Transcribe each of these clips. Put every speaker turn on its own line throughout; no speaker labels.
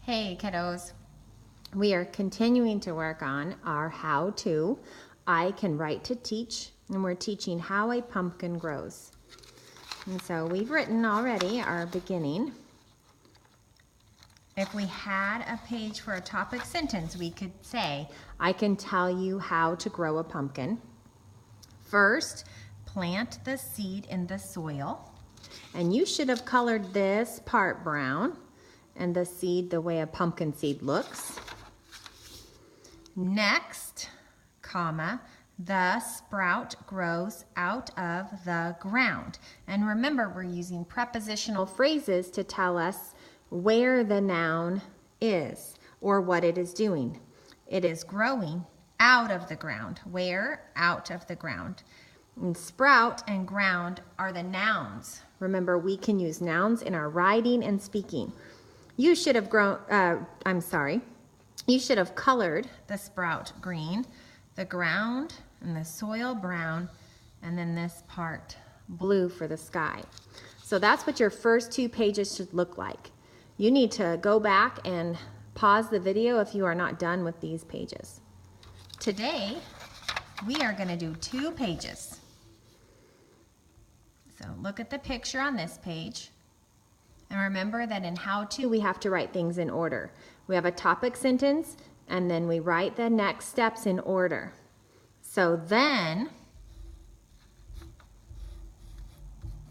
Hey kiddos, we are continuing to work on our how to. I can write to teach, and we're teaching how a pumpkin grows. And so we've written already our beginning. If we had a page for a topic sentence, we could say, I can tell you how to grow a pumpkin. First, plant the seed in the soil. And you should have colored this part brown and the seed the way a pumpkin seed looks. Next, comma, the sprout grows out of the ground. And remember, we're using prepositional phrases to tell us where the noun is or what it is doing. It is growing out of the ground. Where? Out of the ground. And sprout and ground are the nouns. Remember, we can use nouns in our writing and speaking. You should have you should have colored the sprout green, the ground and the soil brown, and then this part blue for the sky. So that's what your first 2 pages should look like. You need to go back and pause the video if you are not done with these pages. Today, we are going to do 2 pages. So look at the picture on this page. And remember that in how to, we have to write things in order. We have a topic sentence, and then we write the next steps in order. So then,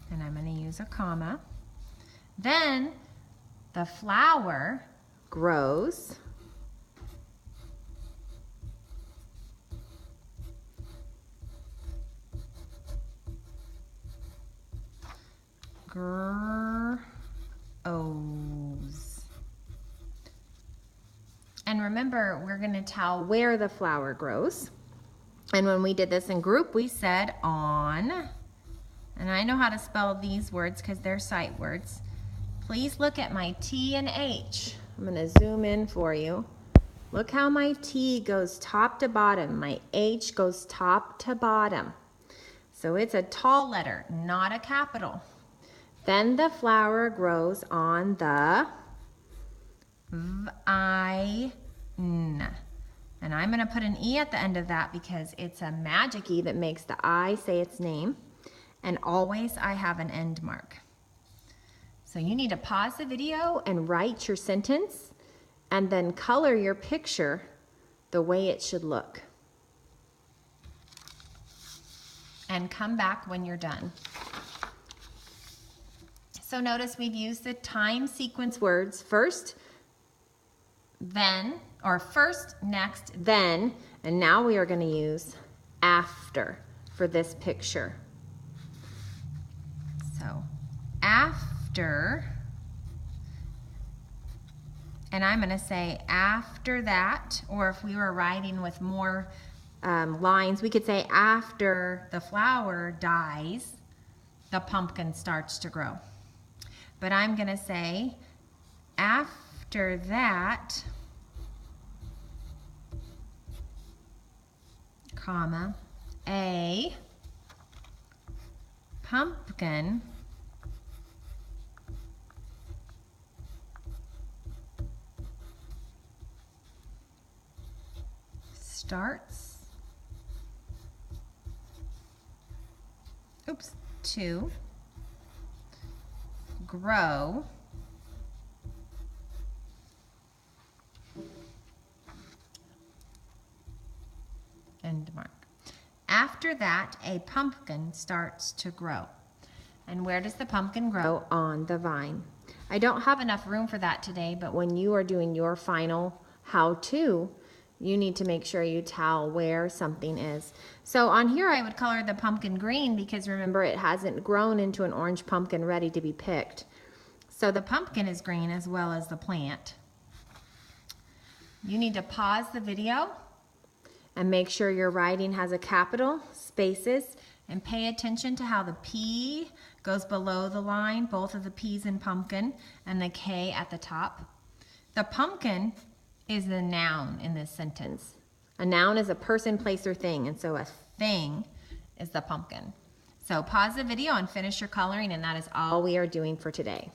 and I'm going to use a comma, then the flower grows O's. And remember, we're going to tell where the flower grows. And when we did this in group, we said on. And I know how to spell these words because they're sight words. Please look at my T and H. I'm going to zoom in for you. Look how my T goes top to bottom. My H goes top to bottom. So it's a tall letter, not a capital. Then the flower grows on the vine. And I'm going to put an E at the end of that because it's a magic E that makes the I say its name. And always I have an end mark. So you need to pause the video and write your sentence and then color your picture the way it should look. And come back when you're done. So notice we've used the time sequence words first, then, or first, next, then, and now we are going to use after for this picture. So after, and I'm going to say after that, or if we were writing with more lines, we could say after the flower dies, the pumpkin starts to grow. But I'm going to say, after that, comma, a pumpkin starts to grow end mark. After that, a pumpkin starts to grow. And where does the pumpkin grow? On the vine. I don't have enough room for that today, but when you are doing your final how-to, you need to make sure you tell where something is. So on here I would color the pumpkin green because remember it hasn't grown into an orange pumpkin ready to be picked. So the pumpkin is green as well as the plant. You need to pause the video and make sure your writing has a capital, spaces, and pay attention to how the P goes below the line, both of the P's in pumpkin, and the K at the top. The pumpkin is the noun in this sentence. A noun is a person, place, or thing, and so a thing is the pumpkin. So pause the video and finish your coloring, and that is all we are doing for today.